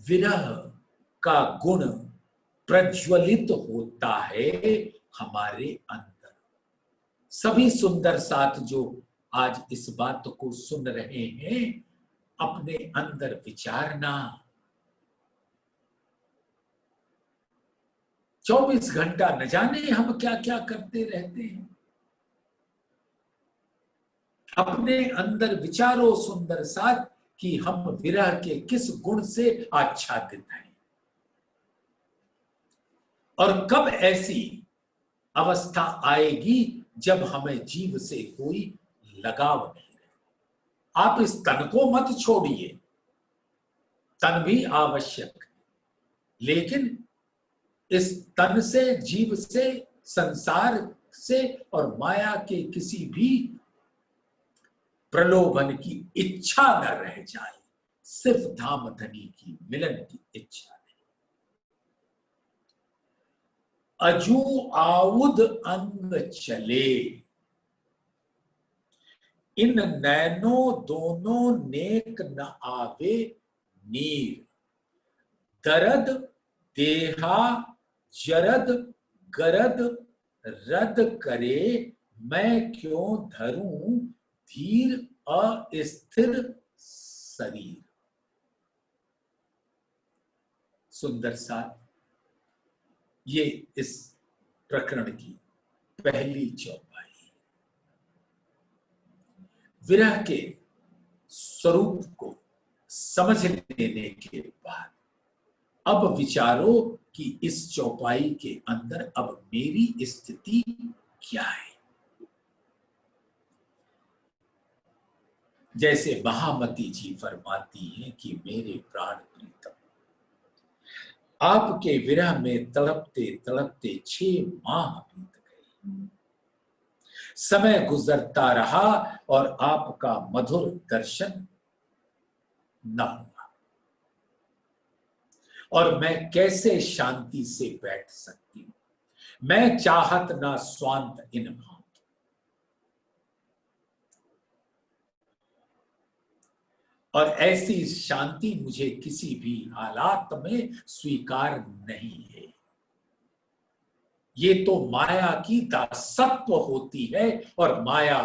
विरह का गुण प्रज्वलित होता है हमारे अंदर। सभी सुंदर साथ जो आज इस बात को सुन रहे हैं, अपने अंदर विचारना। 24 घंटा न जाने हम क्या क्या करते रहते हैं। अपने अंदर विचारो सुंदर साथ कि हम विरह के किस गुण से आच्छादित हैं, और कब ऐसी अवस्था आएगी जब हमें जीव से कोई लगाव नहीं रहे। आप इस तन को मत छोड़िए, तन भी आवश्यक है, लेकिन इस तन से, जीव से, संसार से और माया के किसी भी प्रलोभन की इच्छा न रह जाए, सिर्फ धामधनी की मिलन की इच्छा नहीं। अजू आउद अंग चले, इन नैनो दोनों नेक न आवे नीर, दरद देहा जरद गरद रद करे, मैं क्यों धरूं धीर अस्थिर शरीर। सुंदर साथ, ये इस प्रकरण की पहली चौपाई। विरह के स्वरूप को समझ लेने के बाद अब विचारो कि इस चौपाई के अंदर अब मेरी स्थिति क्या है। जैसे महामती जी फरमाती हैं कि मेरे प्राण प्रीतम, आपके विरह में तड़पते तड़पते 6 माह बीत गए। समय गुजरता रहा और आपका मधुर दर्शन न हुआ, और मैं कैसे शांति से बैठ सकती हूं। मैं चाहत ना स्वांत इन भांत, और ऐसी शांति मुझे किसी भी हालात में स्वीकार नहीं है। ये तो माया की दासत्व होती है, और माया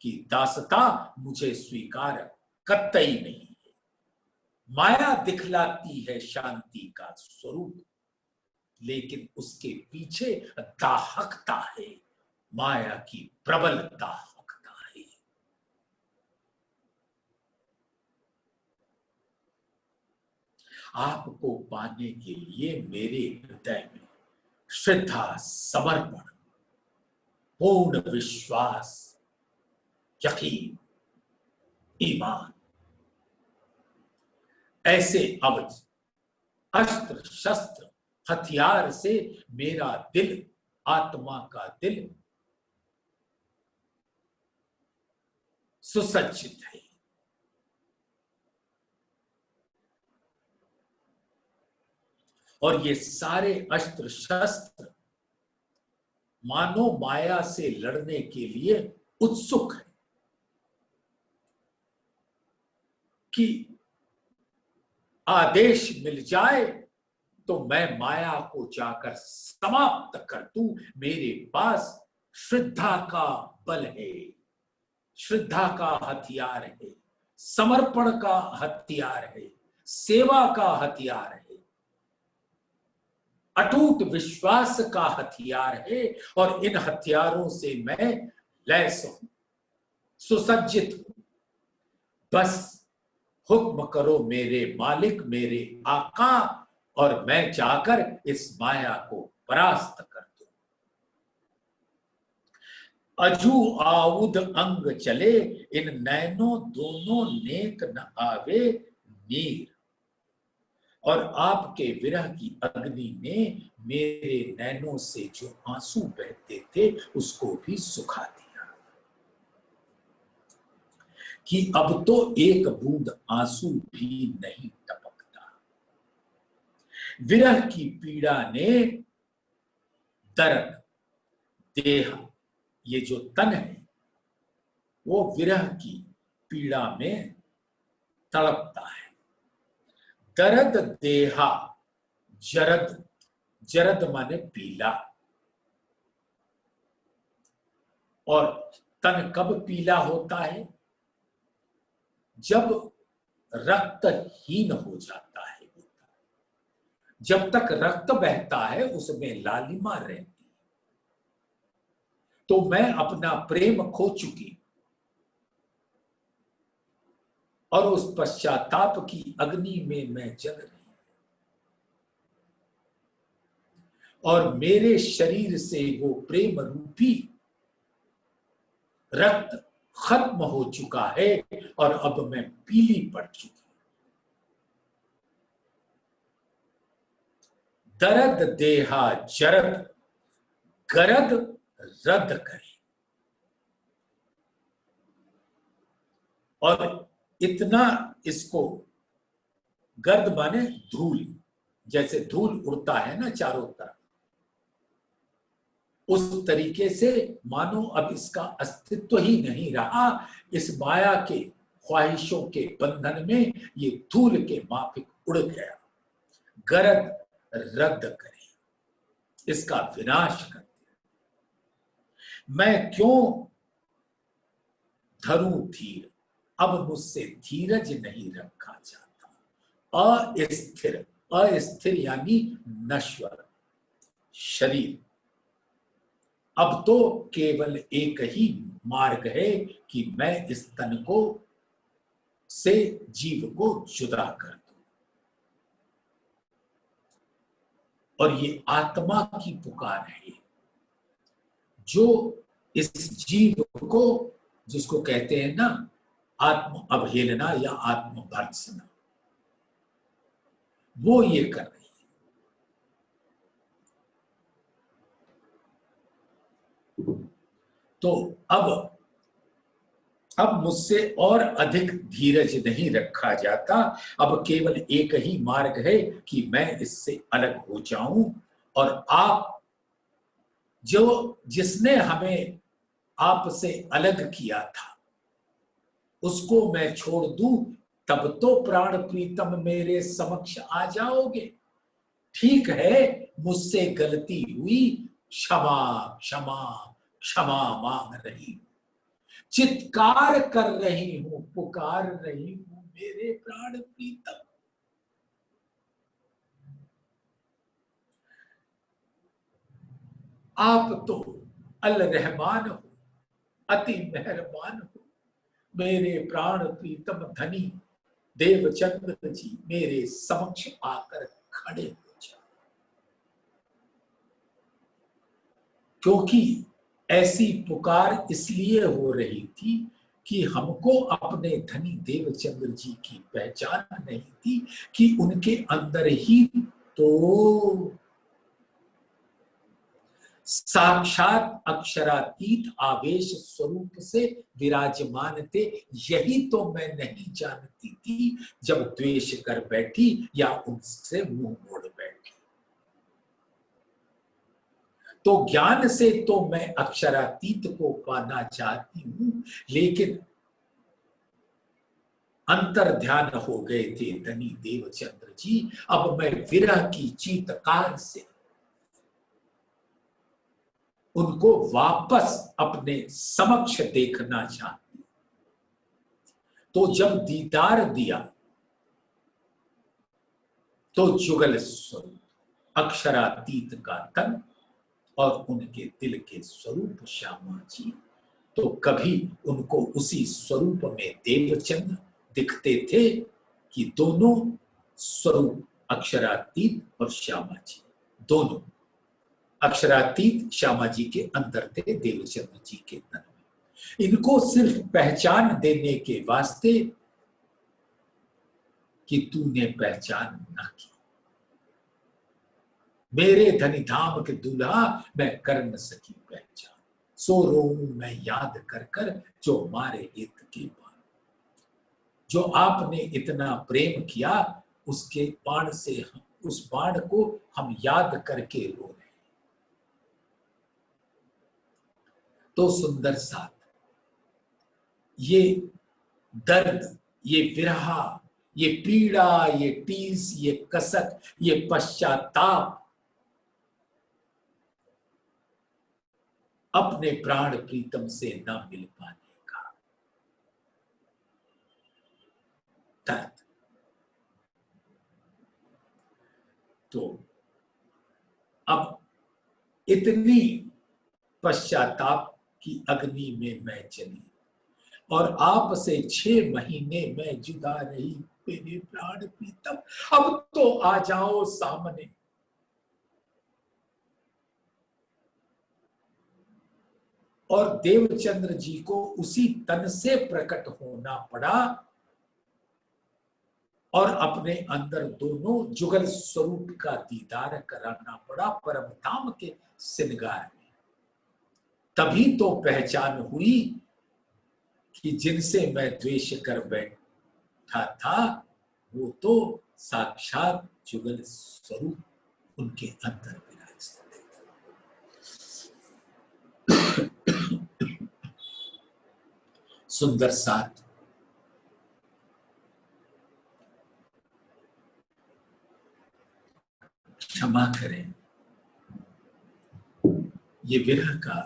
की दासता मुझे स्वीकार कतई नहीं है। माया दिखलाती है शांति का स्वरूप, लेकिन उसके पीछे दाहकता है, माया की प्रबल दाहकता है। आपको पाने के लिए मेरे हृदय में श्रद्धा, समर्पण, पूर्ण विश्वास, यकीन, ईमान, ऐसे अवध अस्त्र शस्त्र हथियार से मेरा दिल, आत्मा का दिल सुसज्जित है। और ये सारे अस्त्र शस्त्र मानो माया से लड़ने के लिए उत्सुक है कि आदेश मिल जाए तो मैं माया को जाकर समाप्त कर दूं। मेरे पास श्रद्धा का बल है, श्रद्धा का हथियार है, समर्पण का हथियार है, सेवा का हथियार है, अटूट विश्वास का हथियार है। और इन हथियारों से मैं लैस हूं, सुसज्जित हूं। बस हुक्म करो मेरे मालिक, मेरे आका, और मैं जाकर इस माया को परास्त कर दूं। अजू आउद अंग चले, इन नैनों दोनों नेक न आवे नीर। और आपके विरह की अग्नि ने मेरे नैनों से जो आंसू बहते थे उसको भी सुखा दिया कि अब तो एक बूंद आंसू भी नहीं टपकता। विरह की पीड़ा ने दर्द, देह, ये जो तन है वो विरह की पीड़ा में तड़पता है। दर्द देहा, जरद, जरद माने पीला। और तन कब पीला होता है? जब रक्तहीन हो जाता है। जब तक रक्त बहता है उसमें लालिमा रहती है। तो मैं अपना प्रेम खो चुकी और उस पश्चाताप की अग्नि में मैं जल रही, और मेरे शरीर से वो प्रेम रूपी रक्त खत्म हो चुका है और अब मैं पीली पड़ चुकी। दर्द देहा जरद, गरद रद्द करे। और इतना इसको, गर्द माने धूल, जैसे धूल उड़ता है ना चारों तरफ, उस तरीके से मानो अब इसका अस्तित्व ही नहीं रहा। इस माया के ख्वाहिशों के बंधन में ये धूल के माफिक उड़ गया। गरद रद्द करे, इसका विनाश कर दे। मैं क्यों धरूं धीर, अब मुझसे धीरज नहीं रखा जाता। अस्थिर, अस्थिर यानी नश्वर शरीर। अब तो केवल एक ही मार्ग है कि मैं इस तन को से जीव को जुदा कर दूं। और ये आत्मा की पुकार है जो इस जीव को, जिसको कहते हैं ना आत्म अवहेलना या आत्म भर्त्सना, वो ये कर रही है। तो अब मुझसे और अधिक धीरज नहीं रखा जाता। अब केवल एक ही मार्ग है कि मैं इससे अलग हो जाऊं, और आप जो, जिसने हमें आपसे अलग किया था उसको मैं छोड़ दूं, तब तो प्राण प्रीतम मेरे समक्ष आ जाओगे। ठीक है, मुझसे गलती हुई, क्षमा क्षमा क्षमा मांग रही हूं, चित्कार कर रही हूं, पुकार रही हूं मेरे प्राण प्रीतम। आप तो अल रहमान हो, अति मेहरबान हो, मेरे प्राण प्रीतम धनी, देवचंद्र जी मेरे समक्ष आकर खड़े हो जाओ, क्योंकि ऐसी पुकार इसलिए हो रही थी कि हमको अपने धनी देवचंद्र जी की पहचान नहीं थी कि उनके अंदर ही तो साक्षात अक्षरातीत आवेश स्वरूप से विराजमान थे। यही तो मैं नहीं जानती थी जब द्वेष कर बैठी या उनसे मुंह मोड़ बैठी। तो ज्ञान से तो मैं अक्षरातीत को पाना चाहती हूं, लेकिन अंतर ध्यान हो गए थे धनी देवचंद्र जी। अब मैं विरह की चीतकार से उनको वापस अपने समक्ष देखना चाहती। तो जब दीदार दिया तो जुगल स्वरूप अक्षरातीत का तन और उनके दिल के स्वरूप श्यामा जी, तो कभी उनको उसी स्वरूप में देवचंद्र दिखते थे कि दोनों स्वरूप अक्षरातीत और श्यामा जी दोनों अक्षरातीत श्यामा जी के अंदर थे, देवचंद्र जी के तन में। इनको सिर्फ पहचान देने के वास्ते कि तूने पहचान ना की, मेरे धनी धाम के दूल्हा मैं कर न सकी पहचान, सो रोऊं मैं याद कर कर जो मारे हित के बाण। जो आपने इतना प्रेम किया उसके बाण से उस बाण को हम याद करके रो रहे। तो सुंदर साथ ये दर्द, ये विरहा, ये पीड़ा, ये टीस, ये कसक, ये पश्चाताप अपने प्राण प्रीतम से न मिल पाने का दर्द। तो अब इतनी पश्चाताप की अग्नि में मैं चली और आपसे 6 महीने मैं जुदा रही मेरे प्राण प्रीतम, अब तो आ जाओ सामने। और देवचंद्र जी को उसी तन से प्रकट होना पड़ा और अपने अंदर दोनों जुगल स्वरूप का दीदार कराना पड़ा परम धाम के श्रृंगार में। तभी तो पहचान हुई कि जिनसे मैं द्वेष कर बैठा था वो तो साक्षात जुगल स्वरूप उनके अंदर विराजते थे। सुंदर साथ क्षमा करें, ये विरह का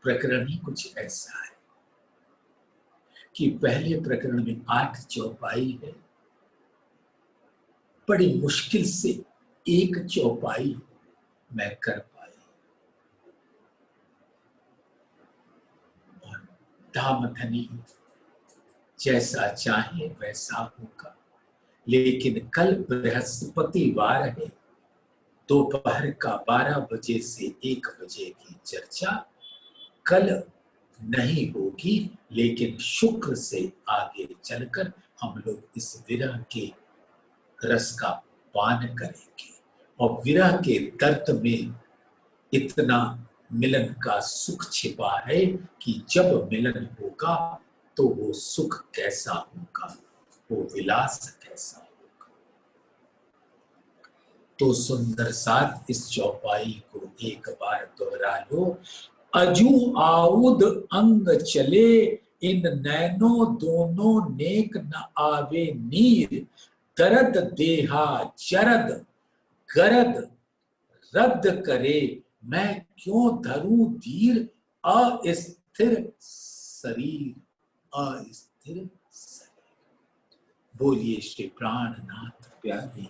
प्रकरण ही कुछ ऐसा है कि पहले प्रकरण में 8 चौपाई है, बड़ी मुश्किल से 1 चौपाई मैं कर पाई। और धामधनी जैसा चाहे वैसा होगा, लेकिन कल बृहस्पतिवार है, दोपहर का 12 बजे से 1 बजे की चर्चा कल नहीं होगी, लेकिन शुक्र से आगे चलकर हम लोग इस विरह के रस का पान करेंगे। और विरह के दर्द में इतना मिलन का सुख छिपा है कि जब मिलन होगा तो वो सुख कैसा होगा, वो विलास कैसा होगा। तो सुंदर साथ इस चौपाई को एक बार दोहरा लो। अजू आउद अंग चले, इन नैनो दोनों नेक न आवे नीर, दर्द देहा चरद गरद रद्द करे, मैं क्यों धरूं धीर, अस्थिर शरीर अस्थिर शरीर। बोलिए श्री प्राणनाथ प्यारे